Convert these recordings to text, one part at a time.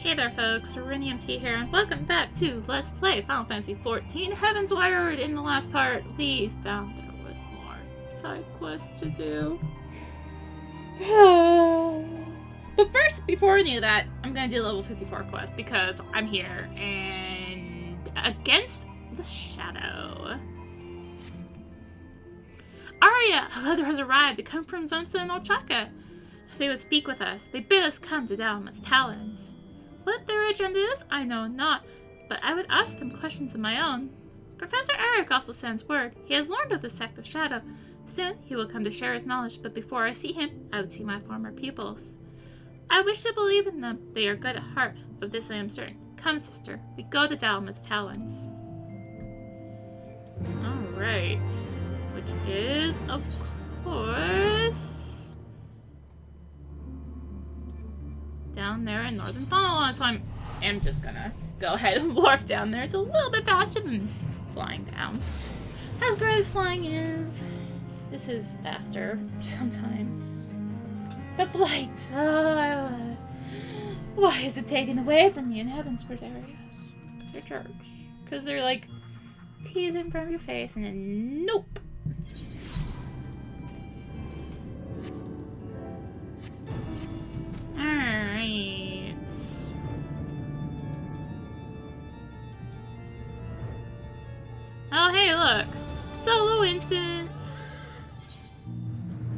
Hey there folks, rinimt here, and welcome back to Let's Play Final Fantasy XIV Heavensward. In the last part, we found there was more side quests to do. But first, before we do that, I'm gonna do level 54 quest because I'm here and against the shadow. Arya, a letter has arrived. They come from Zansa and Ochaka. They would speak with us. They bid us come to Dalmat's talons. What their agenda is, I know not, but I would ask them questions of my own. Professor Eric also sends word. He has learned of the sect of Shadow. Soon he will come to share his knowledge, but before I see him, I would see my former pupils. I wish to believe in them. They are good at heart. Of this I am certain. Come, sister. We go to Dalmat's talons. Alright. Which is, of course, down there in Northern Final, so I'm just gonna go ahead and warp down there. It's a little bit faster than flying down. As great as flying is, this is faster sometimes. The flight! Why is it taken away from me in Heavensward areas? Because they're jerks. Because they're like teasing from your face and then nope! Alright. Oh, hey, look. Solo instance.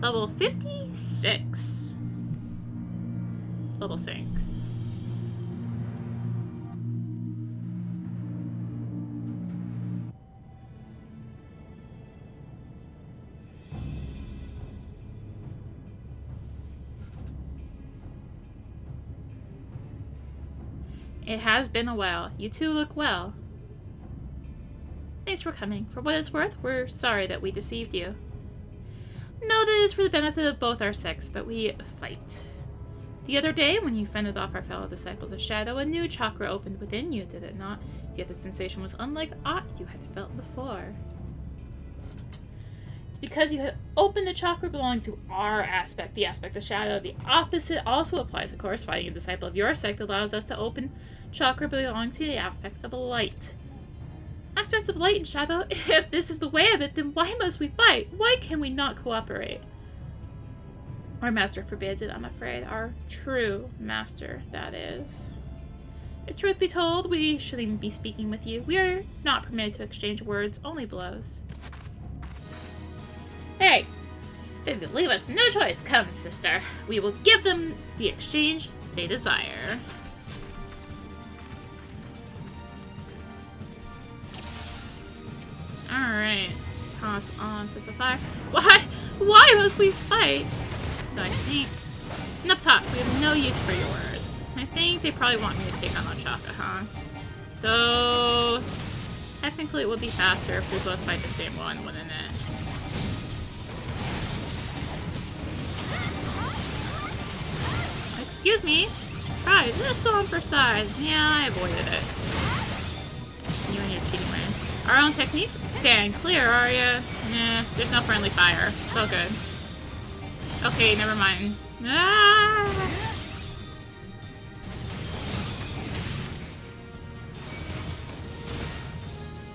Level 56. Level sync. It has been a while. You two look well. Thanks for coming. For what it's worth, we're sorry that we deceived you. Know that it is for the benefit of both our sects that we fight. The other day, when you fended off our fellow disciples of Shadow, a new chakra opened within you, did it not? Yet the sensation was unlike aught you had felt before. Because you had opened the chakra belonging to our aspect, the aspect of Shadow. The opposite also applies, of course. Fighting a disciple of your sect allows us to open chakra belonging to the aspect of light. Aspects of light and shadow, if this is the way of it, then why must we fight? Why can we not cooperate? Our master forbids it, I'm afraid. Our true master, that is. If truth be told, we shouldn't even be speaking with you. We are not permitted to exchange words, only blows. Hey, they leave us no choice. Come, sister. We will give them the exchange they desire. Alright. Toss on for the fire. Why must we fight? So I think... Enough talk. We have no use for your words. I think they probably want me to take on Ochaka, huh? So... technically it would be faster if we both fight the same one, wouldn't it? Excuse me. Surprise. This is song for size. Yeah, I avoided it. You and your cheating ways. Our own techniques? Stand clear, Arya. Nah, there's no friendly fire. It's all good. Okay, never mind. Ah!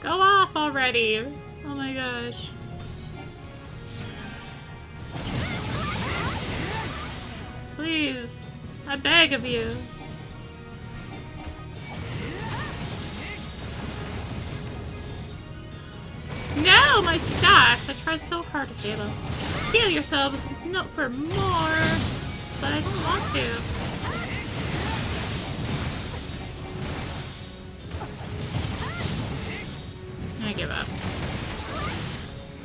Go off already. Oh my gosh. Please. I beg of you. No, my stacks! I tried so hard to save them. Steel yourselves, not for more, but I don't want to. I give up.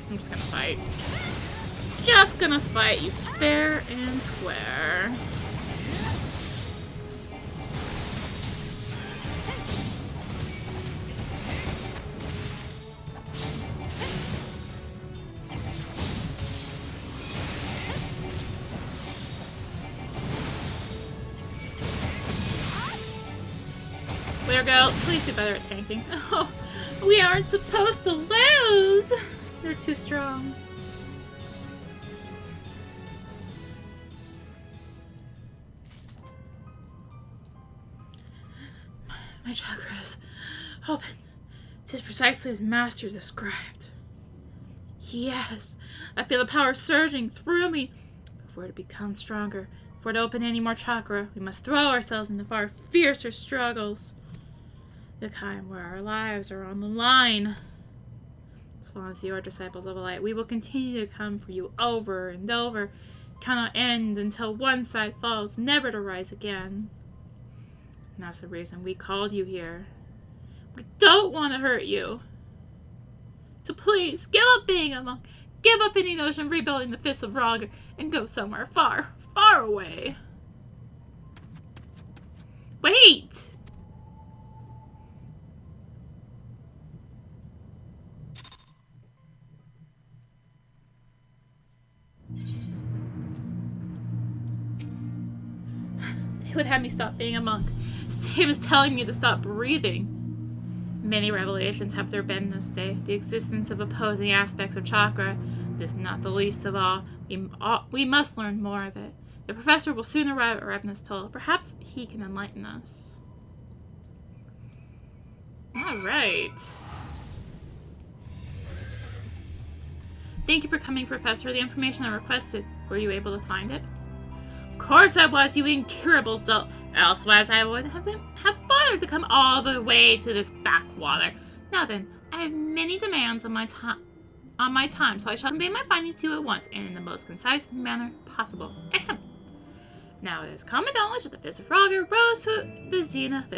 I'm just gonna fight. Just gonna fight you fair and square. Clear girl, please do better at tanking. Oh, we aren't supposed to lose! They're too strong. My chakras open. 'Tis precisely as Master described. Yes, I feel the power surging through me. If we're to become stronger, if we're to open any more chakra, we must throw ourselves into far fiercer struggles. The kind where our lives are on the line. As long as you are disciples of the light, we will continue to come for you over and over. Cannot end until one side falls, never to rise again. And that's the reason we called you here. We don't want to hurt you. So please, give up being a monk. Give up any notion of rebuilding the Fist of Raga and go somewhere far, far away. Wait! They would have me stop being a monk. Same as telling me to stop breathing. Many revelations have there been this day. The existence of opposing aspects of chakra. This is not the least of all. We must learn more of it. The professor will soon arrive at Ravana's toll. Perhaps he can enlighten us. Alright. Thank you for coming, Professor. The information I requested. Were you able to find it? Of course I was, you incurable dolt. Elsewise I would have bothered to come all the way to this backwater. Now then, I have many demands on my time, so I shall convey my findings to you at once and in the most concise manner possible. Ahem. Now it is common knowledge that the Fist of Raga rose to the zenith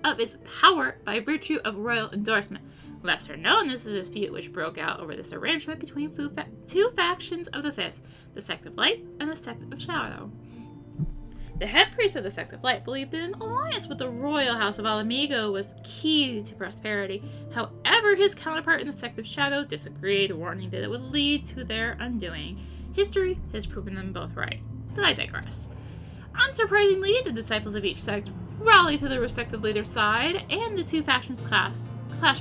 of its power by virtue of royal endorsement. Lesser known is the dispute which broke out over this arrangement between two factions of the Fist, the Sect of Light and the Sect of Shadow. The head priest of the Sect of Light believed that an alliance with the royal house of Alamigo was the key to prosperity. However, his counterpart in the Sect of Shadow disagreed, warning that it would lead to their undoing. History has proven them both right, but I digress. Unsurprisingly, the disciples of each sect rallied to their respective leader's side, and the two factions clashed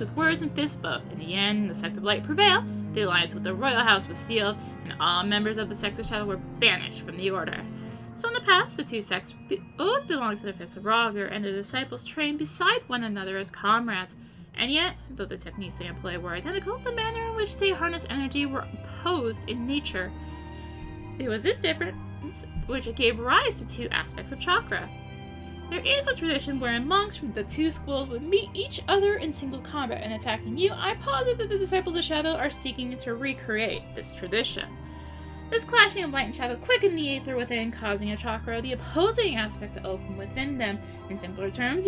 with words and fists both. In the end, the Sect of Light prevailed, the alliance with the royal house was sealed, and all members of the Sect of Shadow were banished from the order. So in the past, the two sects both belonged to the Fist of Raga, and the disciples trained beside one another as comrades. And yet, though the techniques they employed were identical, the manner in which they harnessed energy were opposed in nature. It was this difference which gave rise to two aspects of chakra. There is a tradition wherein monks from the two schools would meet each other in single combat and attacking you. I posit that the disciples of Shadow are seeking to recreate this tradition. This clashing of light and shadow quickened the aether within, causing a chakra, the opposing aspect, to open within them. In simpler terms,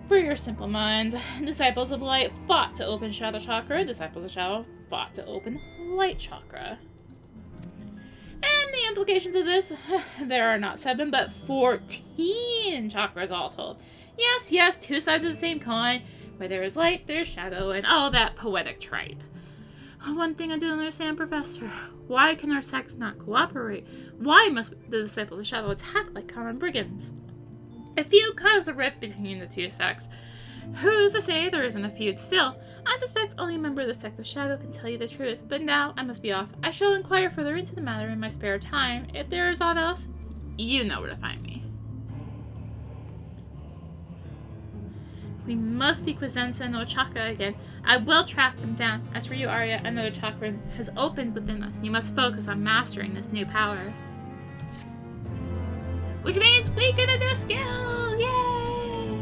for your simple minds, disciples of light fought to open shadow chakra, disciples of shadow fought to open light chakra. And the implications of this, there are not 7, but 14 chakras all told. Yes, two sides of the same coin. Where there is light, there is shadow, and all that poetic tripe. One thing I don't understand, Professor. Why can our sects not cooperate? Why must the disciples of Shadow attack like common brigands? A feud caused the rift between the two sects. Who's to say there isn't a feud still? I suspect only a member of the Sect of Shadow can tell you the truth, but now I must be off. I shall inquire further into the matter in my spare time. If there is aught else, you know where to find me. We must speak with Zensa and Ochaka again. I will track them down. As for you, Arya, another chakra has opened within us. You must focus on mastering this new power. Which means we get a new skill! Yay!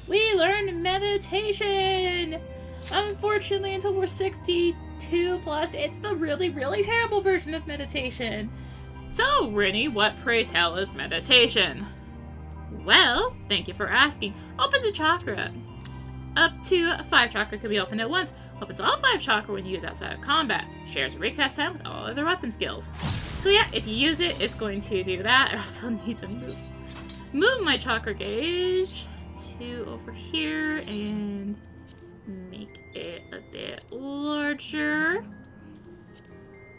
We learned meditation! Unfortunately, until we're 62 plus, it's the really, really terrible version of meditation. So, Rini, what pray tell is meditation? Well, thank you for asking. Opens a chakra. Up to 5 chakra can be opened at once. Opens all 5 chakra when used outside of combat. Shares a recast time with all other weapon skills. So yeah, if you use it, it's going to do that. I also need to move my chakra gauge to over here and make it a bit larger.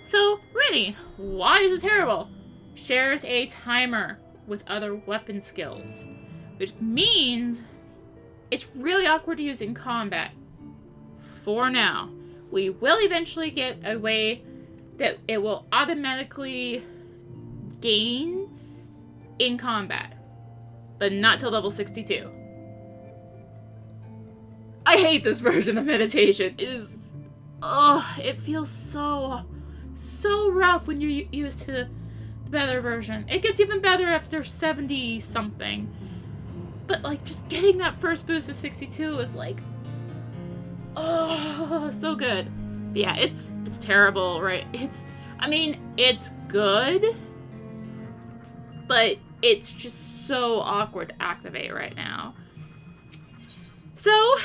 So, Rini, why is it terrible? Shares a timer with other weapon skills, which means it's really awkward to use in combat. For now. We will eventually get a way that it will automatically gain in combat, but not till level 62. I hate this version of meditation. It feels so rough when you're used to the better version. It gets even better after 70 something. But like just getting that first boost to 62 is like, oh, so good. But yeah, it's terrible, right? I mean, it's good, but it's just so awkward to activate right now. So,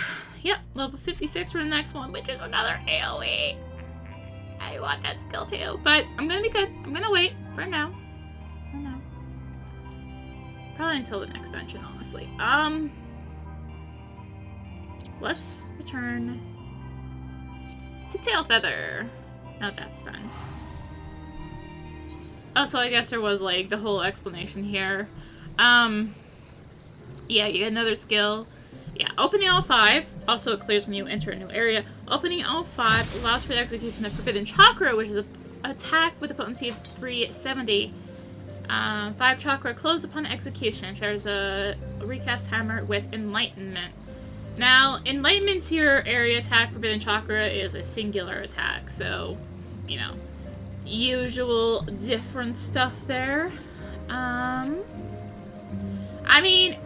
yep, level 56 for the next one, which is another AoE. I want that skill too, but I'm gonna be good. I'm gonna wait for now. Probably until the next dungeon, honestly. Let's return to Tailfeather. Now that's done. Oh, so I guess there was, like, the whole explanation here. Yeah, you get another skill. Yeah, opening all 5. Also, it clears when you enter a new area. Opening all 5 allows for the execution of Forbidden Chakra, which is an attack with a potency of 370. 5 chakra closed upon execution. Shares a recast hammer with Enlightenment. Now, Enlightenment to your area attack, Forbidden Chakra, is a singular attack. So, you know, usual different stuff there. I mean,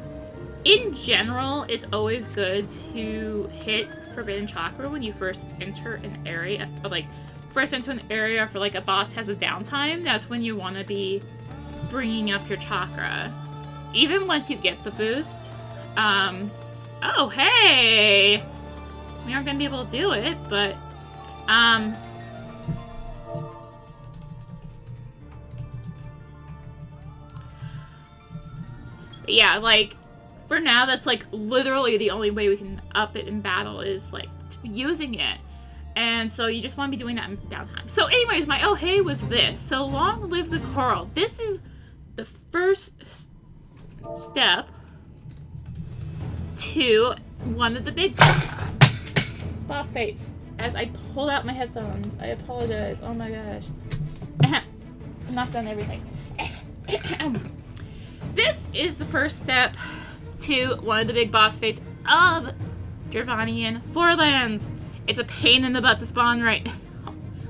in general, it's always good to hit Forbidden Chakra when you first enter an area. Or, like, first enter an area for, like, a boss has a downtime. That's when you want to be bringing up your chakra. Even once you get the boost. Oh, hey! We aren't going to be able to do it, but, yeah, like, for now, that's, like, literally the only way we can up it in battle is, like, using it. And so you just want to be doing that in downtime. So anyways, my oh hey was this. So long live the coral. This is the first step to one of the big boss fights. As I pulled out my headphones, I apologize. Oh my gosh. Knocked on everything. This is the first step to one of the big boss fights of Dravanian Forelands. It's a pain in the butt to spawn right now.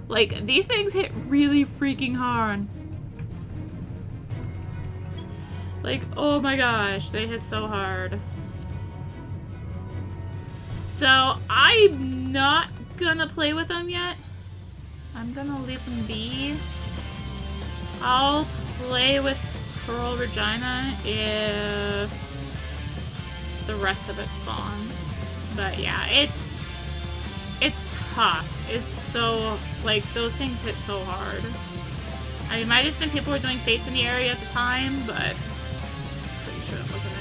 Like, these things hit really freaking hard. Like, oh my gosh, they hit so hard. So, I'm not gonna play with them yet. I'm gonna leave them be. I'll play with Pearl Regina if the rest of it spawns. But yeah, it's tough. It's so, like, those things hit so hard. I mean, it might have just been people who were doing fates in the area at the time, but pretty sure it wasn't it.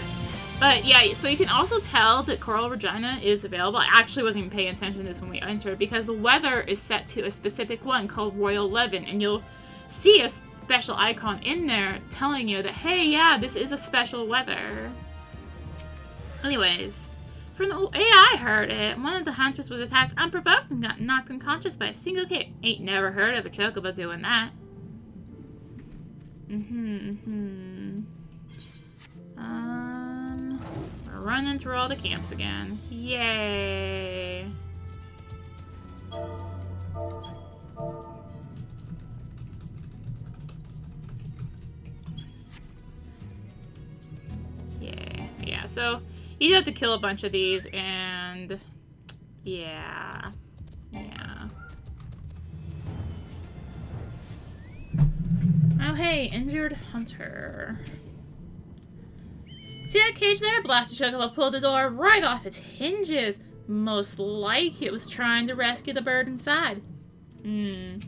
But yeah, so you can also tell that Coral Regina is available. I actually wasn't even paying attention to this when we entered because the weather is set to a specific one called Royal Levin, and you'll see a special icon in there telling you that, hey, yeah, this is a special weather. Anyways, from the AI heard it, one of the hunters was attacked unprovoked and got knocked unconscious by a single kick. Ain't never heard of a chocobo doing that. We're running through all the camps again. Yay. Yeah, so you have to kill a bunch of these, and yeah. Oh hey, injured hunter. See that cage there? Blasted chocobo pulled the door right off its hinges. Most like it was trying to rescue the bird inside. You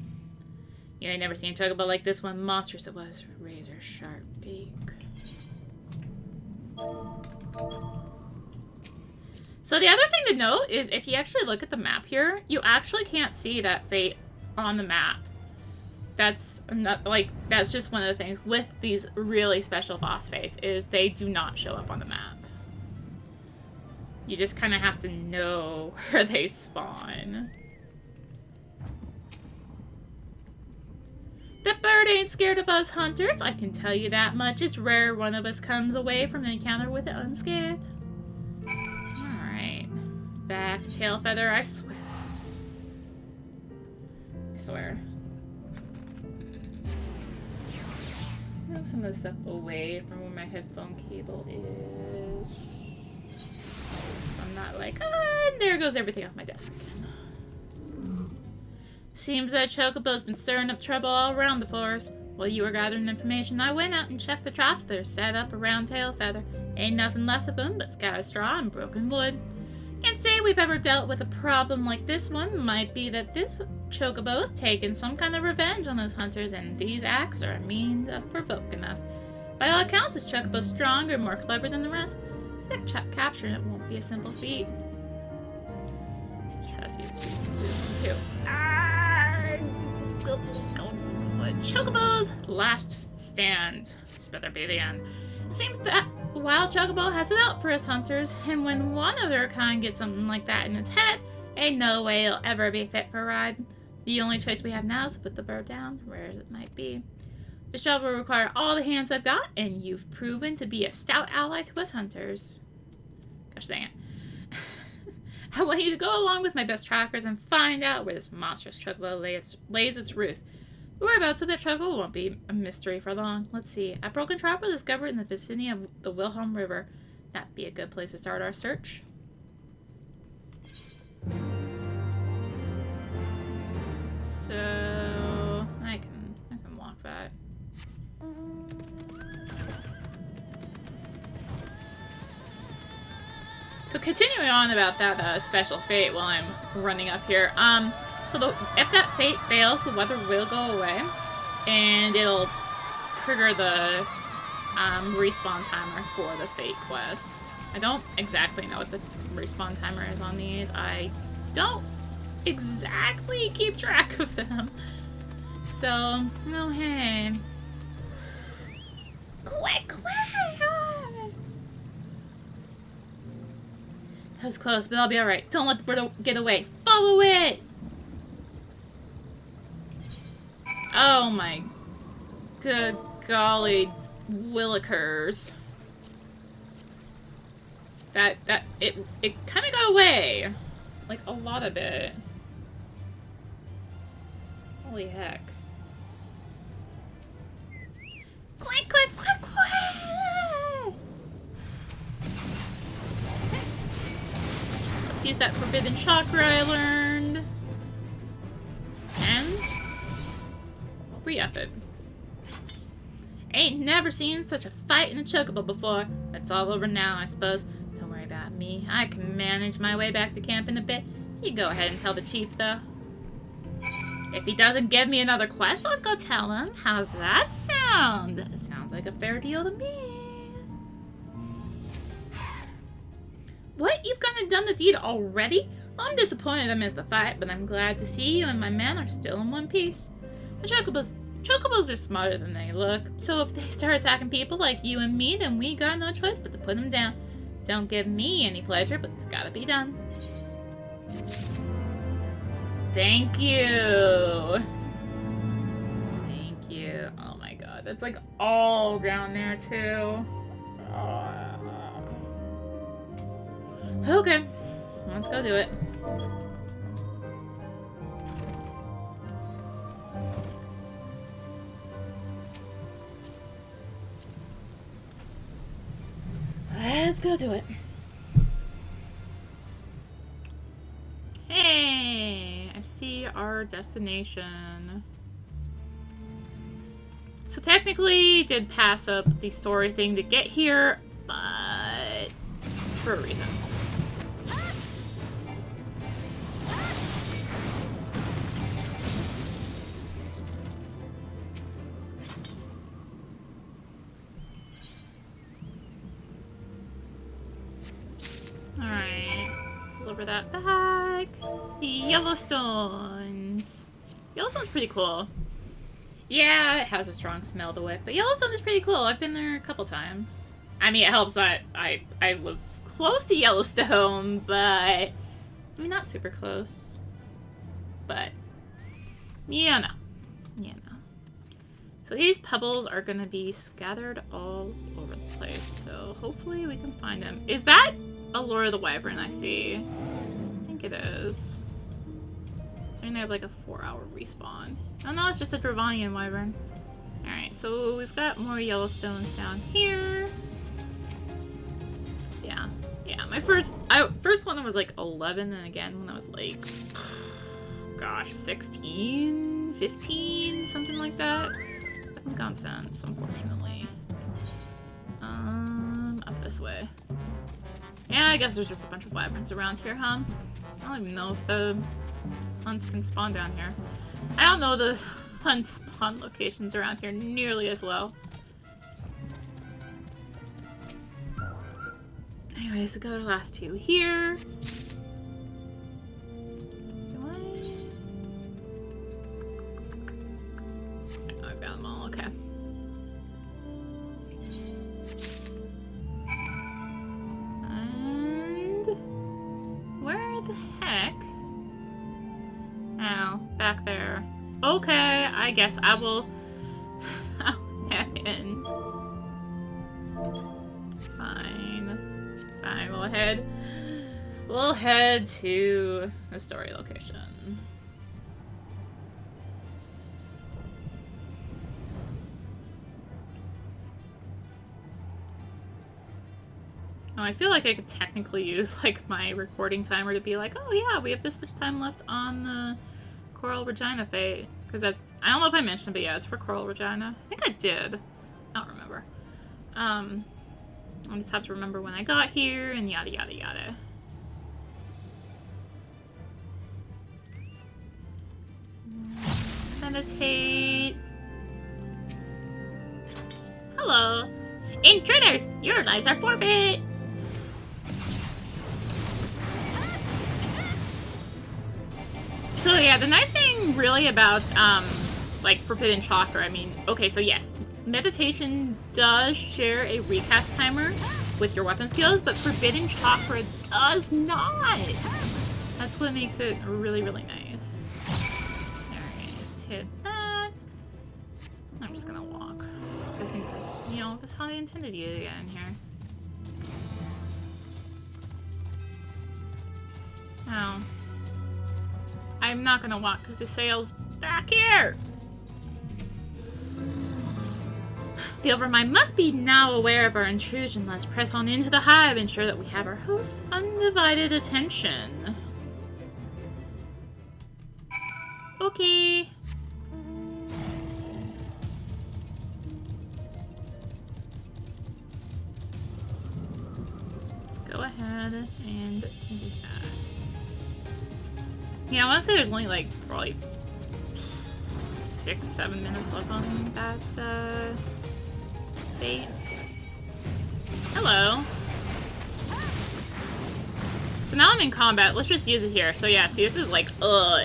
ain't never seen a chocobo like this one. Monstrous it was. Razor sharp beak. So the other thing to note is if you actually look at the map here, you actually can't see that fate on the map. That's not, like, that's just one of the things with these really special boss fates is they do not show up on the map. You just kind of have to know where they spawn. The bird bird ain't scared of us hunters. I can tell you that much. It's rare one of us comes away from an encounter with it unscathed. Alright. Back to tail feather, I swear. I swear. Let's move some of this stuff away from where my headphone cable is. So I'm not like, ah, and there goes everything off my desk. Seems that Chocobo's been stirring up trouble all around the forest. While you were gathering information, I went out and checked the traps that are set up around Tailfeather. Ain't nothing left of them but scattered straw and broken wood. Can't say we've ever dealt with a problem like this one. Might be that this Chocobo's taken some kind of revenge on those hunters, and these acts are a means of provoking us. By all accounts, this Chocobo's stronger and more clever than the rest. I expect capturing it won't be a simple feat. Yeah, let's use this one too. Chocobo's last stand. This better be the end. It seems that wild Chocobo has it out for us hunters, and when one of their kind gets something like that in its head, ain't no way it'll ever be fit for a ride. The only choice we have now is to put the bird down, rare as it might be. The job will require all the hands I've got, and you've proven to be a stout ally to us hunters. Gosh dang it. I want you to go along with my best trackers and find out where this monstrous Chocobo lays its roost. The whereabouts of that Chocobo won't be a mystery for long. Let's see. A broken trap was discovered in the vicinity of the Wilhelm River. That'd be a good place to start our search. So I can walk that. So continuing on about that special fate while I'm running up here, so if that fate fails, the weather will go away, and it'll trigger the respawn timer for the fate quest. I don't exactly know what the respawn timer is on these. I don't exactly keep track of them. So, oh hey. Quick! That was close, but I'll be alright. Don't let the bird get away. Follow it! Oh my good golly willikers. It kind of got away. Like, a lot of it. Holy heck. Quick! Let's use that forbidden chakra I learned. And re-up it. Ain't never seen such a fight in a Chocobo before. That's all over now, I suppose. Don't worry about me. I can manage my way back to camp in a bit. You go ahead and tell the chief, though. If he doesn't give me another quest, I'll go tell him. How's that sound? It sounds like a fair deal to me. What? You've gone and done the deed already? Well, I'm disappointed I missed the fight, but I'm glad to see you and my men are still in one piece. The Chocobos are smarter than they look, so if they start attacking people like you and me, then we got no choice but to put them down. Don't give me any pleasure, but it's gotta be done. Thank you. Thank you. Oh my god, that's like all down there too. Okay, let's go do it. Let's go do it. Hey, I see our destination. So technically, did pass up the story thing to get here, but for a reason. Alright, deliver that back. Yellowstone's pretty cool. Yeah, it has a strong smell to it, but Yellowstone is pretty cool. I've been there a couple times. I mean, it helps that I live close to Yellowstone, but I mean, not super close. But, you know. So these pebbles are gonna be scattered all over the place. So hopefully we can find them. Is that a Lure of the Wyvern I see? I think it is. So they have like a 4-hour respawn. Oh no, it's just a Dravanian Wyvern. Alright, so we've got more Yellowstones down here. Yeah. Yeah, my first one was like 11, and again when I was like, gosh, 16, 15, something like that. I haven't gone since, unfortunately. Up this way. Yeah, I guess there's just a bunch of wyverns around here, huh? I don't even know if the hunts can spawn down here. I don't know the hunt spawn locations around here nearly as well. Anyways, we got our last two here. Oh, I found them all, okay. And where the heck? Oh, back there. Okay, I guess I will head in. Fine. Fine, we'll head to the story location. Oh, I feel like I could technically use like my recording timer to be like, oh yeah, we have this much time left on the Coral Regina fate. Because that's, I don't know if I mentioned, but yeah, it's for Coral Regina. I think I did. I don't remember. I just have to remember when I got here and yada yada yada. Meditate. Hello. Intruders! Your lives are forfeit! So yeah, the nice thing really about, like, Forbidden Chakra, I mean, okay, so yes, meditation does share a recast timer with your weapon skills, but Forbidden Chakra does not! That's what makes it really, really nice. Alright, hit that. I'm just gonna walk. I think that's, you know, that's how they intended you to get in here. Oh. I'm not gonna walk because the sail's back here! The Overmind must be now aware of our intrusion. Let's press on into the hive, ensure that we have our host's undivided attention. Okay. Go ahead and do that. Yeah, I want to say there's only like probably 6-7 minutes left on that fate. Hello. So now I'm in combat. Let's just use it here. So yeah, see, this is like yeah,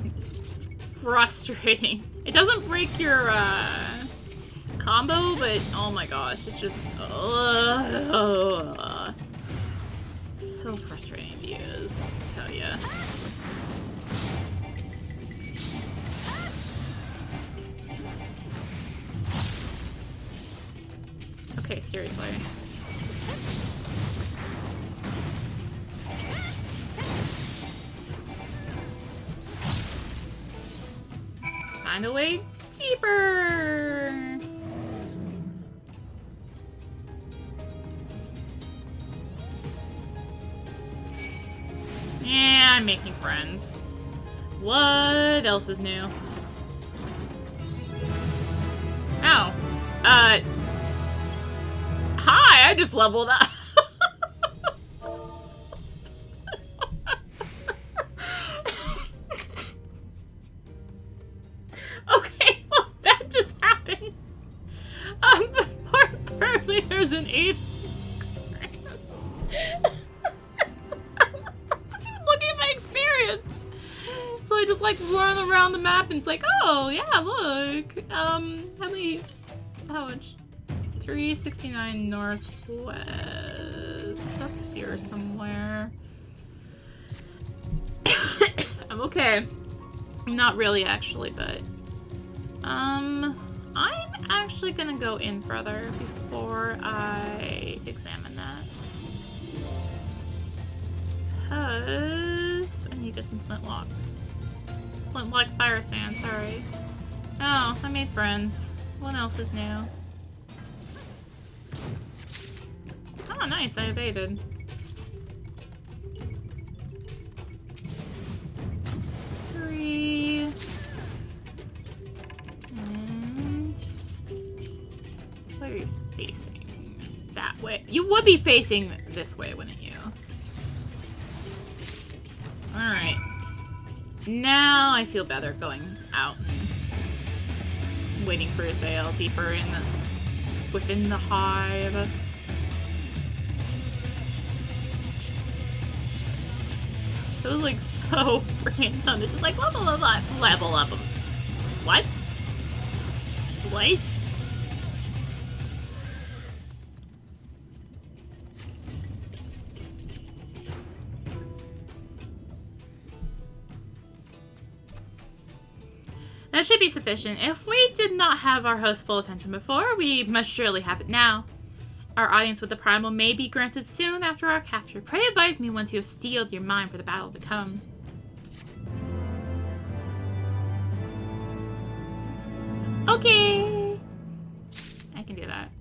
it's frustrating. It doesn't break your combo, but oh my gosh, it's just so frustrating to use, I'll tell ya. Okay, seriously. Find a way deeper! Yeah, I'm making friends. What else is new? Oh. Hi, I just leveled up. Okay, well, that just happened. Apparently there's an 8. So I just like run around the map and it's like, oh yeah, look. How much? 369 northwest. It's up here somewhere. I'm okay. I'm not really actually, but actually gonna go in further before I examine that. Because I need to get some flintlocks. Flintlock fire sand, sorry. Oh, I made friends. What else is new? Oh, nice, I evaded. Three. And where are you facing? That way. You would be facing this way, wouldn't you? Alright. Now I feel better going out and waiting for a sail deeper in within the hive. So like so random. It's just like level up them. What? What? That should be sufficient. If we did not have our host's full attention before, we must surely have it now. Our audience with the Primal may be granted soon after our capture. Pray advise me once you have steeled your mind for the battle to come. Okay. I can do that.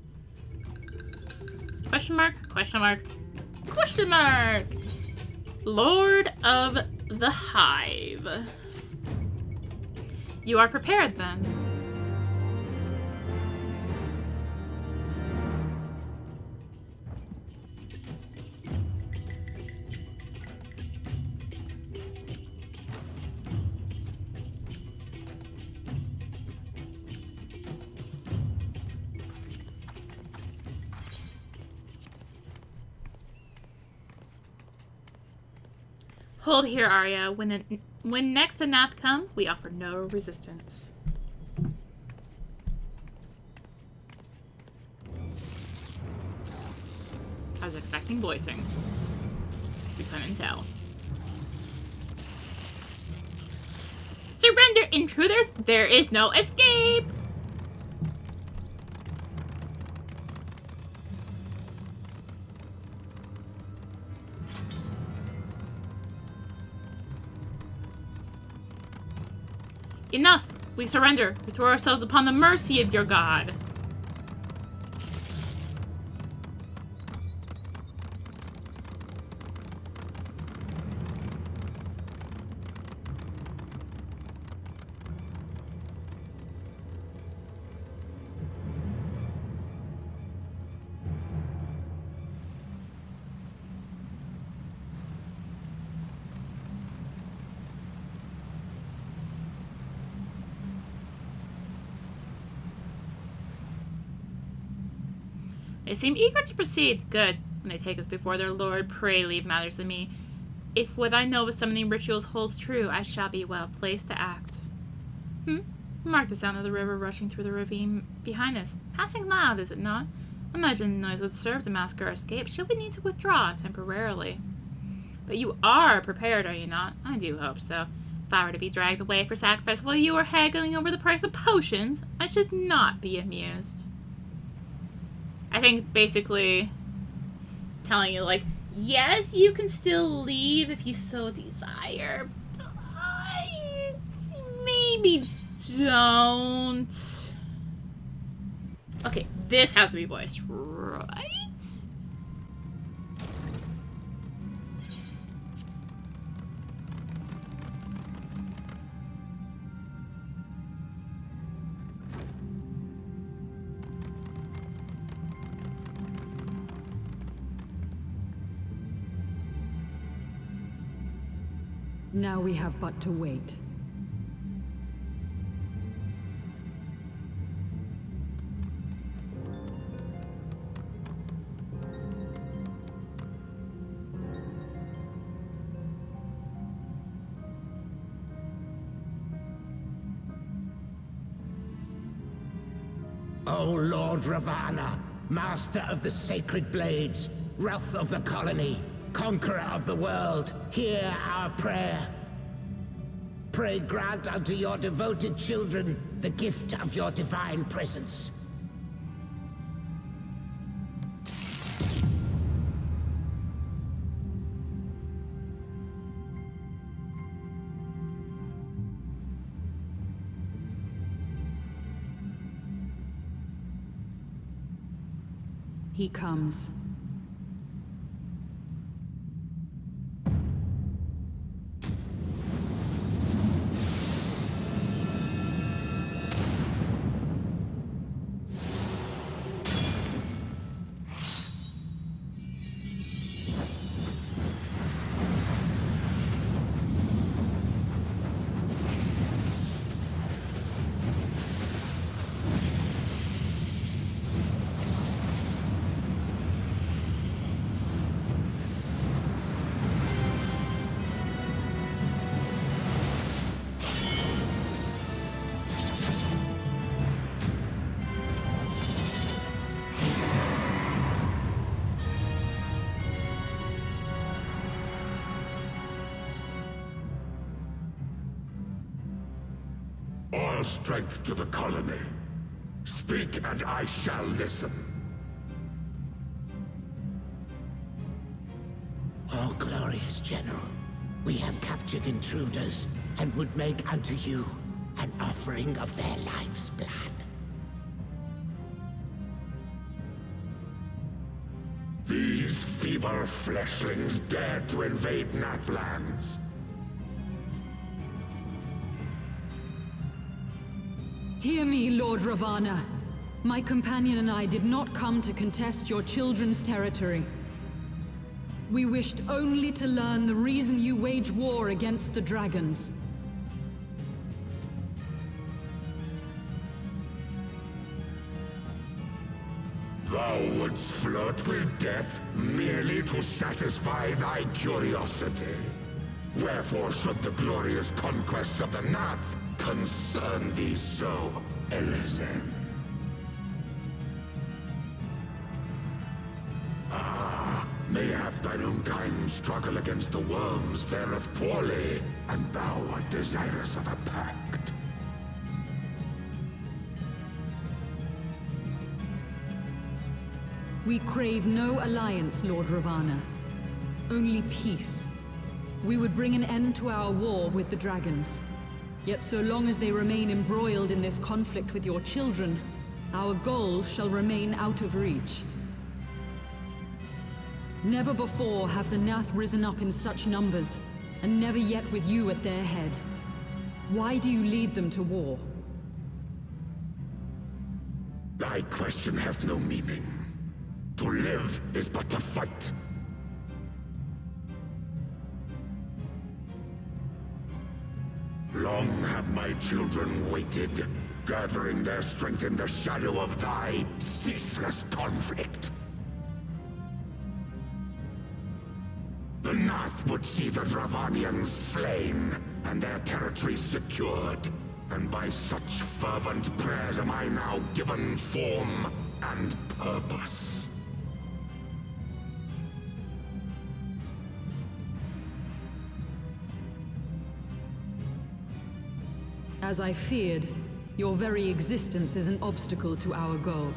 Question mark? Question mark? Question mark! Lord of the Hive. You are prepared, then. Hold here, Arya. When next the Nath come, we offer no resistance. I was expecting voicing. We couldn't tell. Surrender, intruders! There is no escape! Enough! We surrender. We throw ourselves upon the mercy of your god. They seem eager to proceed. Good. When they take us before their lord, pray leave matters to me. If what I know of summoning rituals holds true, I shall be well placed to act. Mark the sound of the river rushing through the ravine behind us. Passing loud, is it not? Imagine the noise would serve to mask our escape. Should we need to withdraw temporarily? But you are prepared, are you not? I do hope so. If I were to be dragged away for sacrifice while you are haggling over the price of potions, I should not be amused. I think basically telling you, like, yes, you can still leave if you so desire, but maybe don't. Okay, this has to be voiced, right? Now we have but to wait. O Lord Ravana, master of the sacred blades, wrath of the colony, conqueror of the world, hear our prayer. Pray grant unto your devoted children the gift of your divine presence. He comes. All strength to the colony. Speak and I shall listen. Oh, glorious General, we have captured intruders and would make unto you an offering of their life's blood. These feeble fleshlings dared to invade Naplands. Hear me, Lord Ravana. My companion and I did not come to contest your children's territory. We wished only to learn the reason you wage war against the dragons. Thou wouldst flirt with death merely to satisfy thy curiosity. Wherefore should the glorious conquests of the Nath concern thee so, Elysian? Mayhap thine own kind struggle against the worms fareth poorly, and thou art desirous of a pact. We crave no alliance, Lord Ravana. Only peace. We would bring an end to our war with the dragons. Yet so long as they remain embroiled in this conflict with your children, our goal shall remain out of reach. Never before have the Nath risen up in such numbers, and never yet with you at their head. Why do you lead them to war? Thy question hath no meaning. To live is but to fight. Long have my children waited, gathering their strength in the shadow of thy ceaseless conflict. The Nath would see the Dravanians slain, and their territories secured. And by such fervent prayers am I now given form and purpose. As I feared, your very existence is an obstacle to our goal.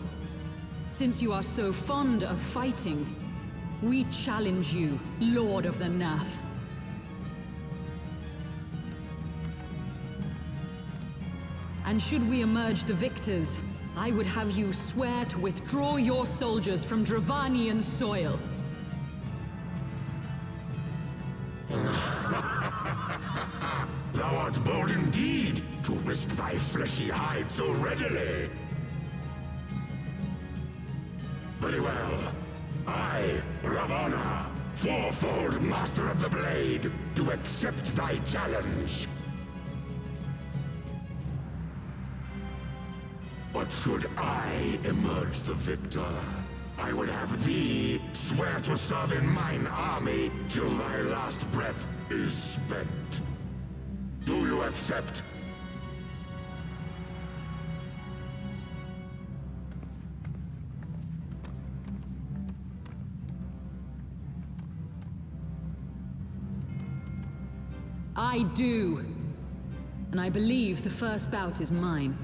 Since you are so fond of fighting, we challenge you, Lord of the Nath. And should we emerge the victors, I would have you swear to withdraw your soldiers from Dravanian soil. Thou art bold indeed to risk thy fleshy hide so readily. Very well. I, Ravana, fourfold Master of the Blade, do accept thy challenge. But should I emerge the victor, I would have thee swear to serve in mine army till thy last breath is spent. Do you accept? I do. And I believe the first bout is mine.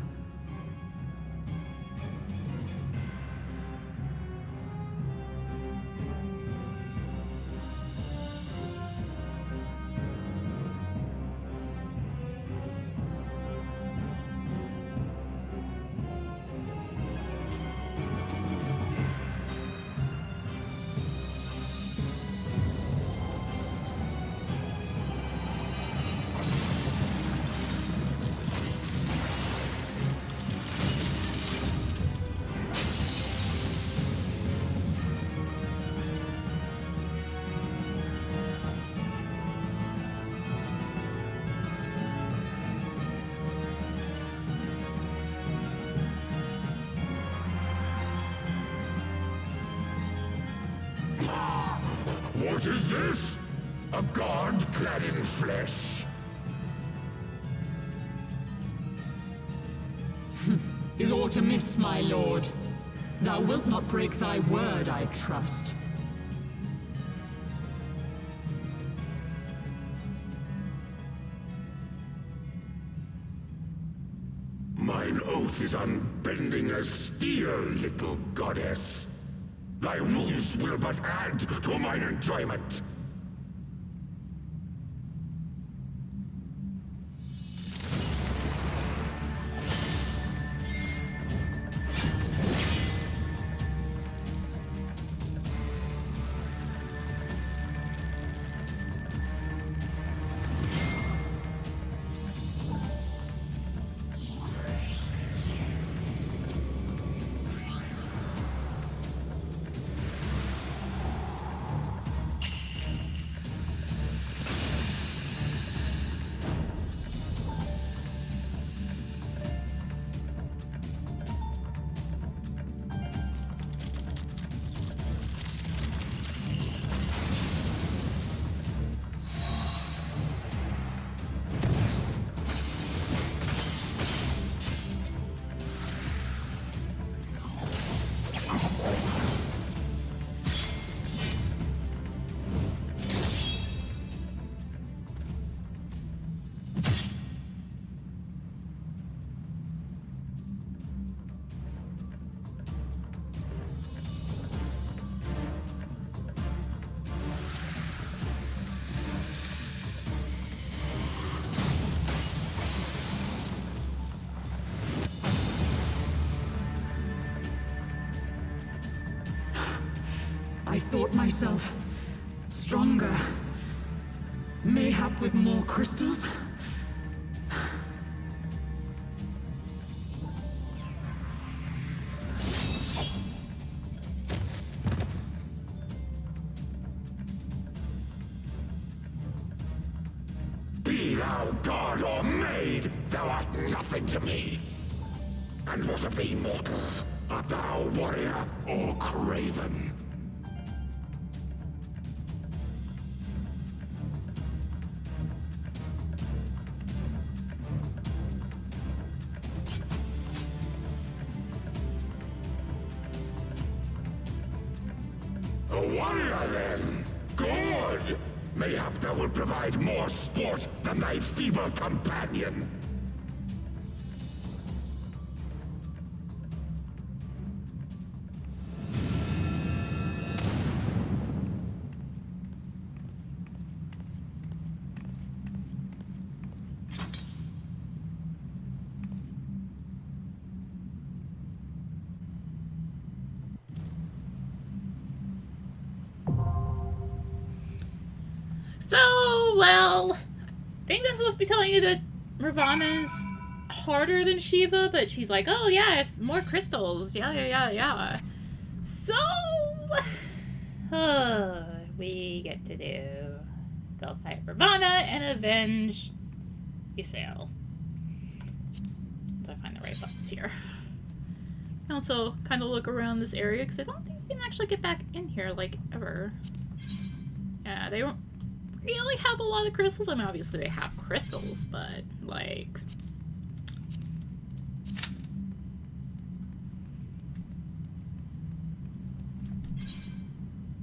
What is this? A god clad in flesh? Is aught amiss, my lord? Thou wilt not break thy word, I trust. Mine oath is unbending as steel, little goddess. Thy ruse will but add to mine enjoyment. I thought myself stronger. Mayhap with more crystals? Be thou god or maid, thou art nothing to me. And what of thee, mortal? Art thou warrior or craven? A warrior, then? Good! Mayhap thou will provide more sport than thy feeble companion. So, well, I think that's supposed to be telling you that Ravana's harder than Shiva, but she's like, oh yeah, more crystals, yeah. So, we get to go fight Ravana and avenge Isael. So I find the right buttons here. And also kind of look around this area, because I don't think we can actually get back in here, like, ever. Yeah, they don't really have a lot of crystals. I mean, obviously they have crystals, but, like...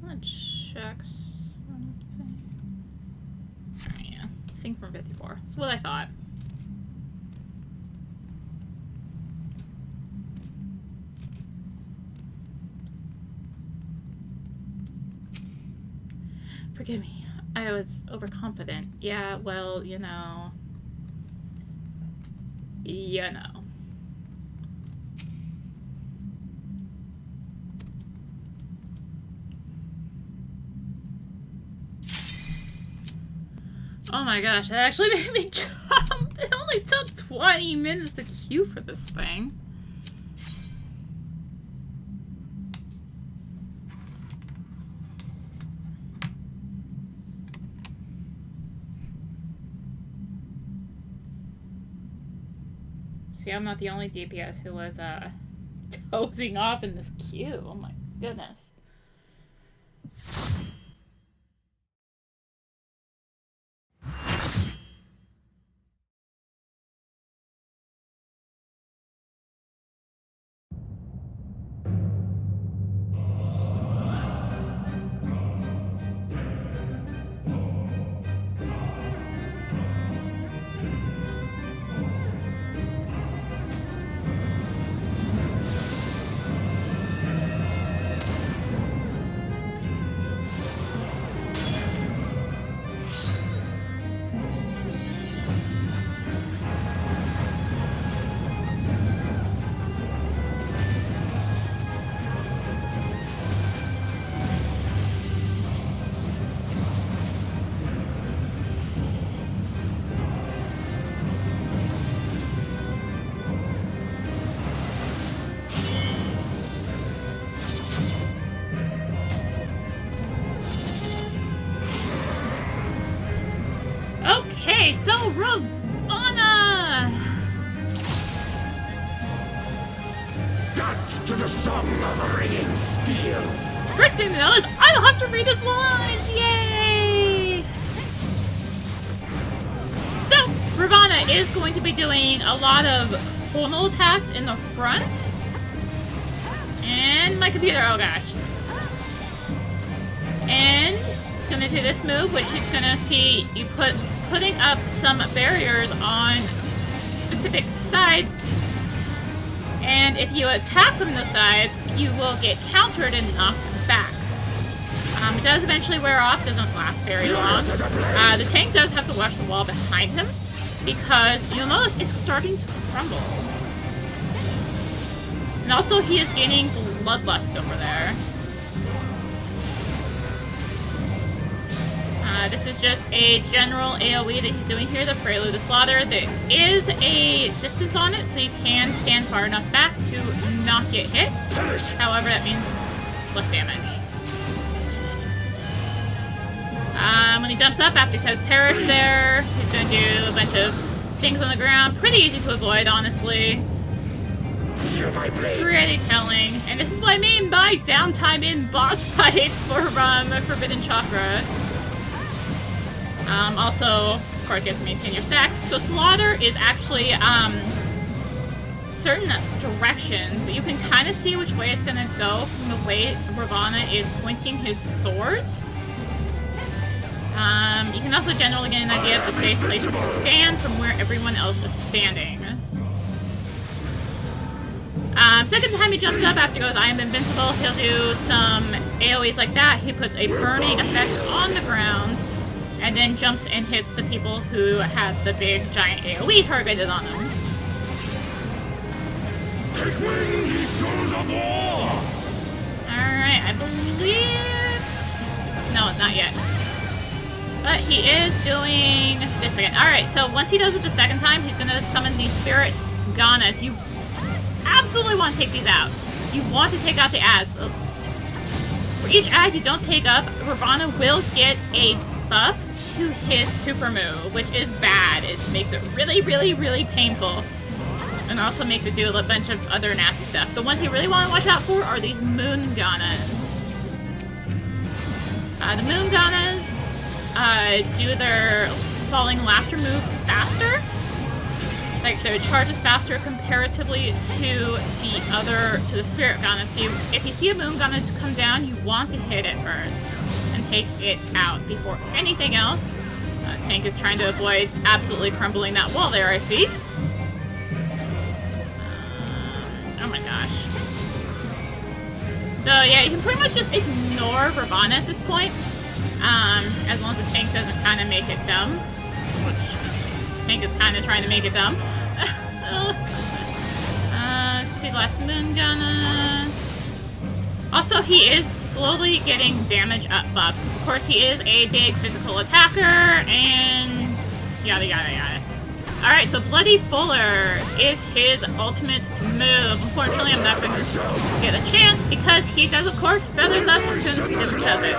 Let's check something. Oh, yeah. Sync from 54. That's what I thought. Forgive me. I was overconfident. Yeah, well, you know. Oh my gosh, that actually made me jump! It only took 20 minutes to queue for this thing. See, I'm not the only DPS who was, dozing off in this queue. Oh my goodness. heart to the song of ringing steel. First thing to know is I don't have to read his lines! Yay! So, Ravana is going to be doing a lot of tonal attacks in the front. And my computer, oh gosh. And he's gonna do this move, which he's gonna see you putting up some barriers on specific sides. And if you attack from those sides, you will get countered and knocked back. It does eventually wear off, doesn't last very long. The tank does have to watch the wall behind him, because you'll notice it's starting to crumble. And also he is gaining bloodlust over there. This is just a general AoE that he's doing here, the Prelude to Slaughter. There is a distance on it, so you can stand far enough back to not get hit. However, that means less damage. When he jumps up, after he says perish there, he's going to do a bunch of things on the ground. Pretty easy to avoid, honestly. Pretty telling. And this is what I mean by downtime in boss fights for Forbidden Chakra. Also, of course, you have to maintain your stacks. So Slaughter is actually certain directions. You can kind of see which way it's going to go from the way Ravana is pointing his swords. You can also generally get an idea of the safe places to stand from where everyone else is standing. Second time he jumps up after he goes, I am invincible, he'll do some AoEs like that. He puts a burning effect on the ground, and then jumps and hits the people who have the big giant AoE targeted on them. Alright, I believe... No, not yet. But he is doing this again. Alright, so once he does it the second time, he's going to summon these Spirit Ganas. You absolutely want to take these out. You want to take out the ads. For each ad you don't take up, Ravana will get a buff to his super move, which is bad. It makes it really, really, really painful. And also makes it do a bunch of other nasty stuff. The ones you really want to watch out for are these Moon Ganas. The Moon Ganas do their Falling Laughter move faster. Like, their charges faster comparatively to the Spirit Gana. So if you see a Moon Gana come down, you want to hit it first and take it out before anything else. Tank is trying to avoid absolutely crumbling that wall there, I see. Oh my gosh. So yeah, you can pretty much just ignore Ravana at this point. As long as the tank doesn't kind of make it dumb. Which, tank is kind of trying to make it dumb. Speed Blast Moon Gunna. Also, he is slowly getting damage up buffs. Of course, he is a big physical attacker, and yada yada yada. Alright, so Bloody Fuller is his ultimate move. Unfortunately, I'm not going to get a chance because he does, of course, feathers us as soon as he does it.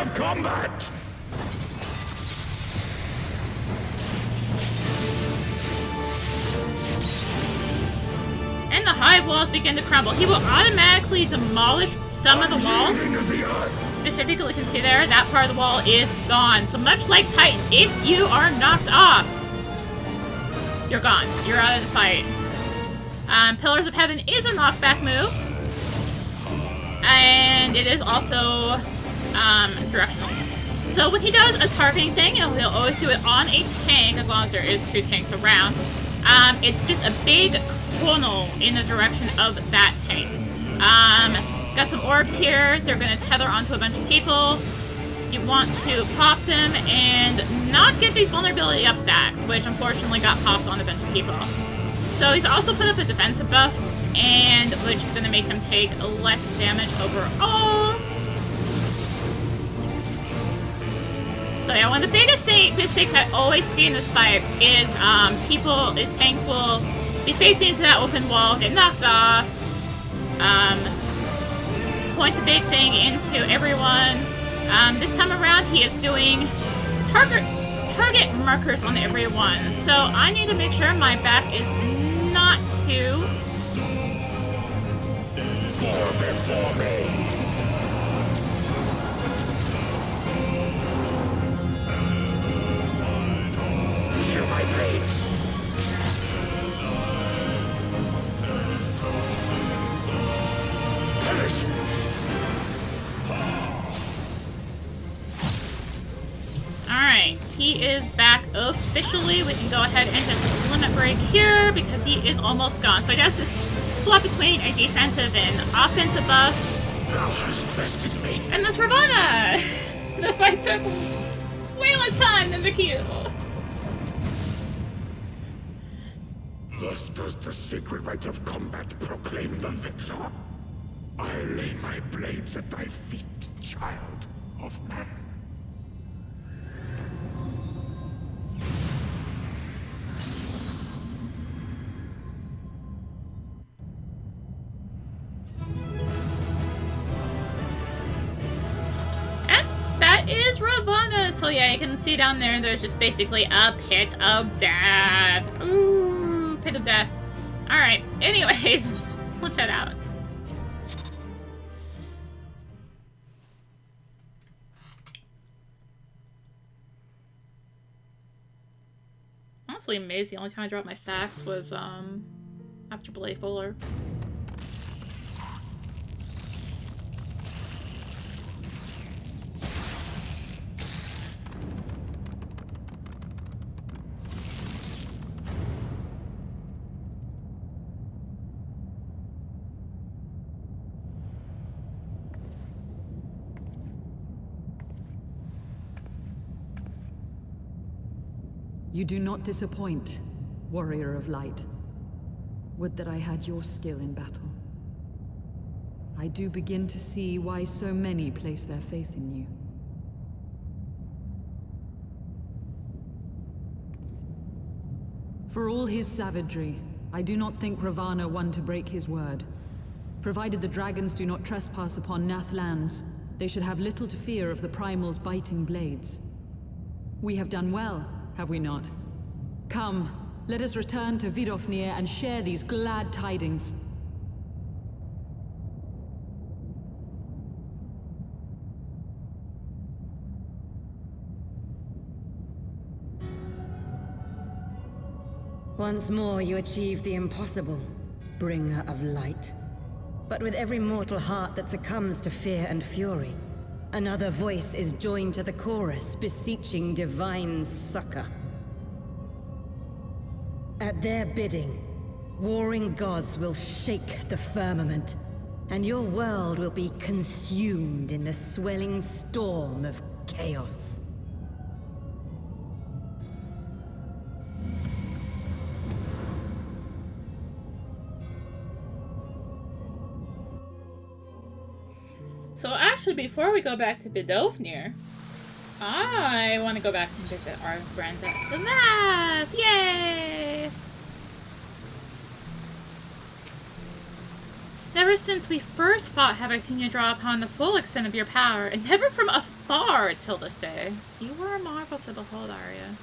And the Hive walls begin to crumble. He will automatically demolish some of the walls. Specifically, you can see there, that part of the wall is gone. So much like Titan, if you are knocked off, you're gone. You're out of the fight. Pillars of Heaven is a knockback move. And it is also directional. So when he does a targeting thing, and he'll always do it on a tank, as long as there is 2 tanks around, it's just a big funnel in the direction of that tank. Got some orbs here. They're going to tether onto a bunch of people. You want to pop them and not get these vulnerability up stacks, which unfortunately got popped on a bunch of people. So he's also put up a defensive buff, and which is going to make him take less damage overall. So yeah, one of the biggest mistakes I always see in this fight is tanks will be facing into that open wall, get knocked off, point the big thing into everyone. This time around, he is doing target markers on everyone. So I need to make sure my back is not too for me! Feel my blades! Perish! Alright, he is back officially. We can go ahead and just limit break here because he is almost gone. So I guess swap between a defensive and offensive buffs. Thou hast bested me. And this Ravana! The fight took way less time than the kill. Thus does the sacred rite of combat proclaim the victor. I lay my blades at thy feet, child of man. Is Ravana. So yeah, you can see down there, there's just basically a pit of death. Ooh, pit of death. Alright, anyways, let's head out. Honestly amazed the only time I dropped my stacks was after Blade Fuller. You do not disappoint, warrior of light. Would that I had your skill in battle. I do begin to see why so many place their faith in you. For all his savagery, I do not think Ravana one to break his word. Provided the dragons do not trespass upon Nath lands, they should have little to fear of the Primal's biting blades. We have done well, have we not? Come, let us return to Vidofnir and share these glad tidings. Once more you achieve the impossible, bringer of light. But with every mortal heart that succumbs to fear and fury, another voice is joined to the chorus, beseeching divine succor. At their bidding, warring gods will shake the firmament, and your world will be consumed in the swelling storm of chaos. So actually, before we go back to Vidofnir, I want to go back and visit our friends at the Vath! Yay! Never since we first fought have I seen you draw upon the full extent of your power, and never from afar till this day. You were a marvel to behold, Arya.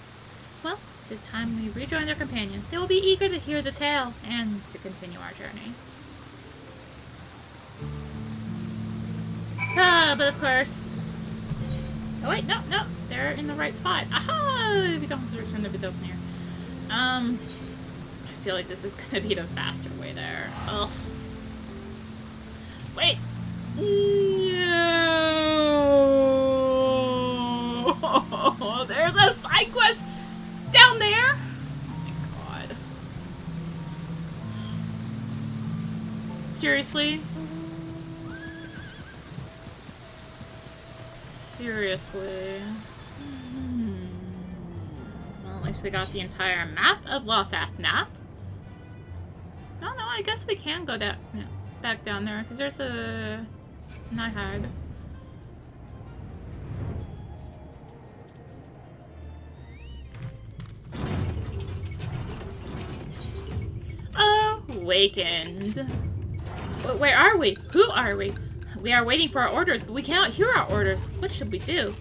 Well, it is time we rejoin their companions. They will be eager to hear the tale, and to continue our journey. But of course... Oh wait, no, they're in the right spot. Aha! We don't have to return to Vidofnir. I feel like this is gonna be the faster way there. Ugh. Wait! No! There's a side quest down there! Oh my god. Seriously? Seriously. Well, at least we got the entire map of Lost Athnath. No, I guess we can go down, back down there, because there's a Nihad. Awakened. Where are we? Who are we? We are waiting for our orders, but we cannot hear our orders. What should we do?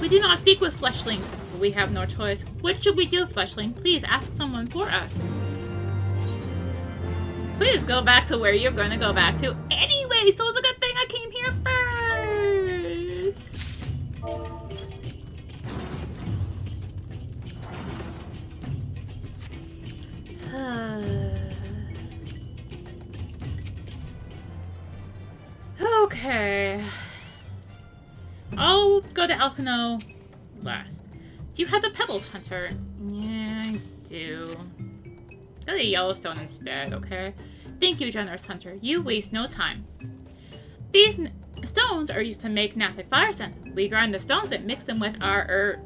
We do not speak with fleshlings, but we have no choice. What should we do, fleshling? Please ask someone for us. Please go back to where you're going to go back to anyway, so it's a good thing I came here first. Okay. I'll go to Alphino last. Do you have the Pebbles, Hunter? Yeah, I do. Go to Yellowstone instead, okay? Thank you, generous Hunter. You waste no time. These stones are used to make Nathic fire scent. We grind the stones and mix them with our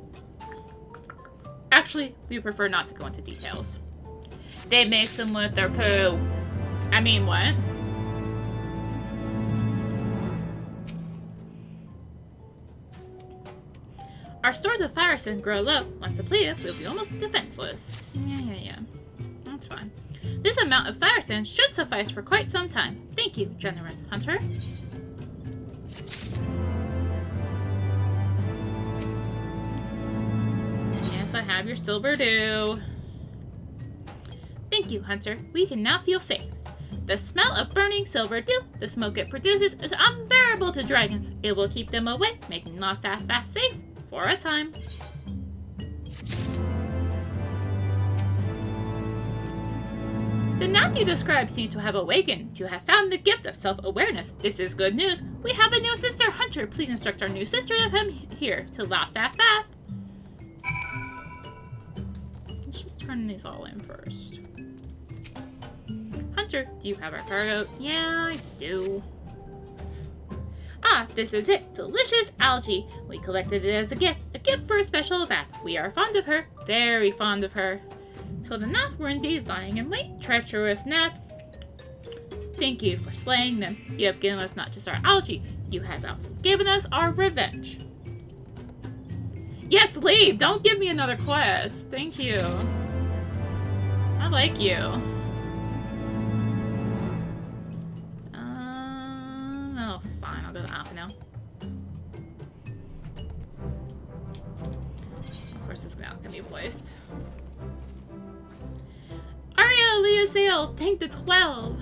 Actually, we prefer not to go into details. They mix them with their poo. I mean, what? Our stores of fire scent grow low. Once depleted, we'll be almost defenseless. Yeah. That's fine. This amount of fire sand should suffice for quite some time. Thank you, generous Hunter. Yes, I have your silver dew. Thank you, Hunter. We can now feel safe. The smell of burning silver dew, the smoke it produces, is unbearable to dragons. It will keep them away, making Lostaf fast safe for a time. The Nath you described seems to have awakened. You have found the gift of self-awareness. This is good news. We have a new sister, Hunter. Please instruct our new sister to come here to Lostaf Vath. Let's just turn these all in first. Hunter, do you have our cargo? Yeah, I do. Ah, this is it. Delicious algae. We collected it as a gift for a special Vath. We are fond of her, very fond of her. So the Nath were indeed lying in wait. Treacherous Nath. Thank you for slaying them. You have given us not just our algae, you have also given us our revenge. Yes, leave! Don't give me another quest. Thank you. I like you. Oh, fine. I'll go to Alphino. Of course, it's not gonna be voiced. Arya Leosail, thank the 12.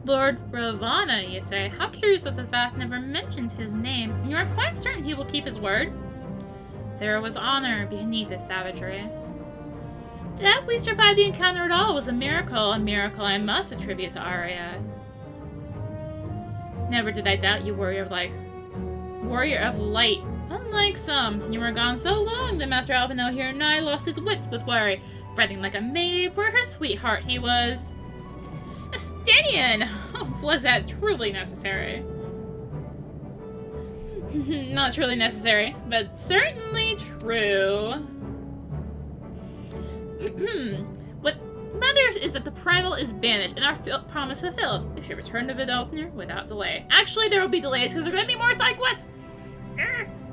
Lord Ravana, you say? How curious that the Vath never mentioned his name. You are quite certain he will keep his word? There was honor beneath his savagery. That we survived the encounter at all was a miracle I must attribute to Arya. Never did I doubt you, warrior of light. Unlike some, you were gone so long that Master Alphino here nigh lost his wits with worry, fretting like a maid for her sweetheart he was. Estinian! Was that truly necessary? Not truly necessary, but certainly true. What matters is that the primal is banished and our promise fulfilled. We should return to Vidofnir without delay. Actually, there will be delays because there are going to be more side quests!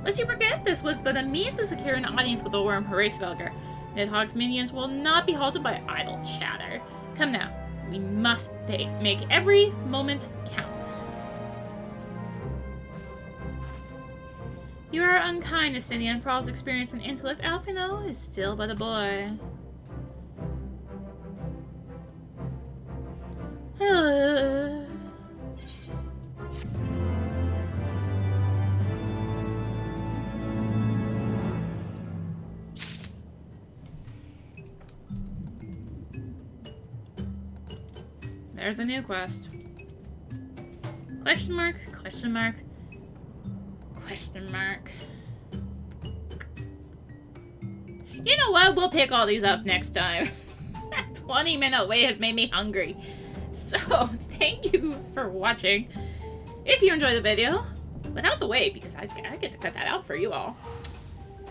Lest you forget, this was but a means to secure an audience with the worm Hraesvelgr. Nidhogg's minions will not be halted by idle chatter. Come now, we must make every moment count. You are unkind, Estinian. For all his experience and intellect, Alphino is still but a boy. There's a new quest. Question mark, question mark, question mark. You know what? We'll pick all these up next time. That 20-minute wait has made me hungry. So, thank you for watching. If you enjoyed the video, without the wait, because I get to cut that out for you all.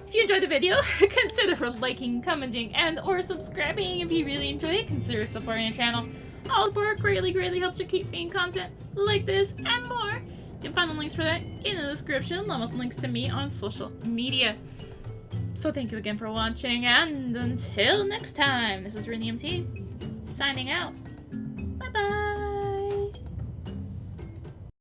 If you enjoyed the video, consider liking, commenting, and or subscribing. If you really enjoy it, consider supporting the channel. All support greatly helps to keep making content like this and more. You can find the links for that in the description, along with links to me on social media. So thank you again for watching, and until next time, this is rinimt, signing out.